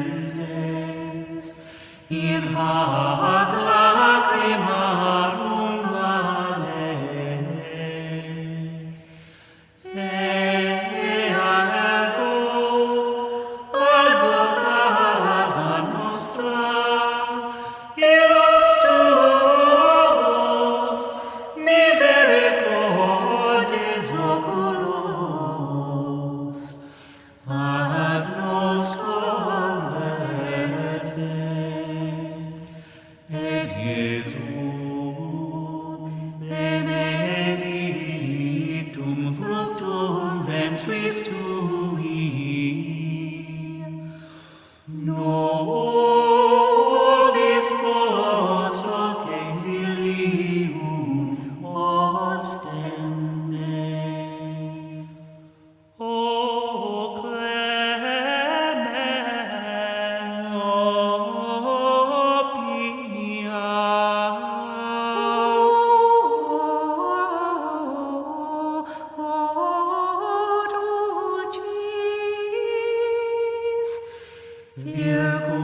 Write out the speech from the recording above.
gentes, in hac lacrimarum vale. Ea ergo, advocata nostra, illos tuos, misericordes oculos, ad nos converte, et Iesum benedictum fructum ventris tui, nobis post hoc exilium ostende. O clement, o pia, o dulcis Virgo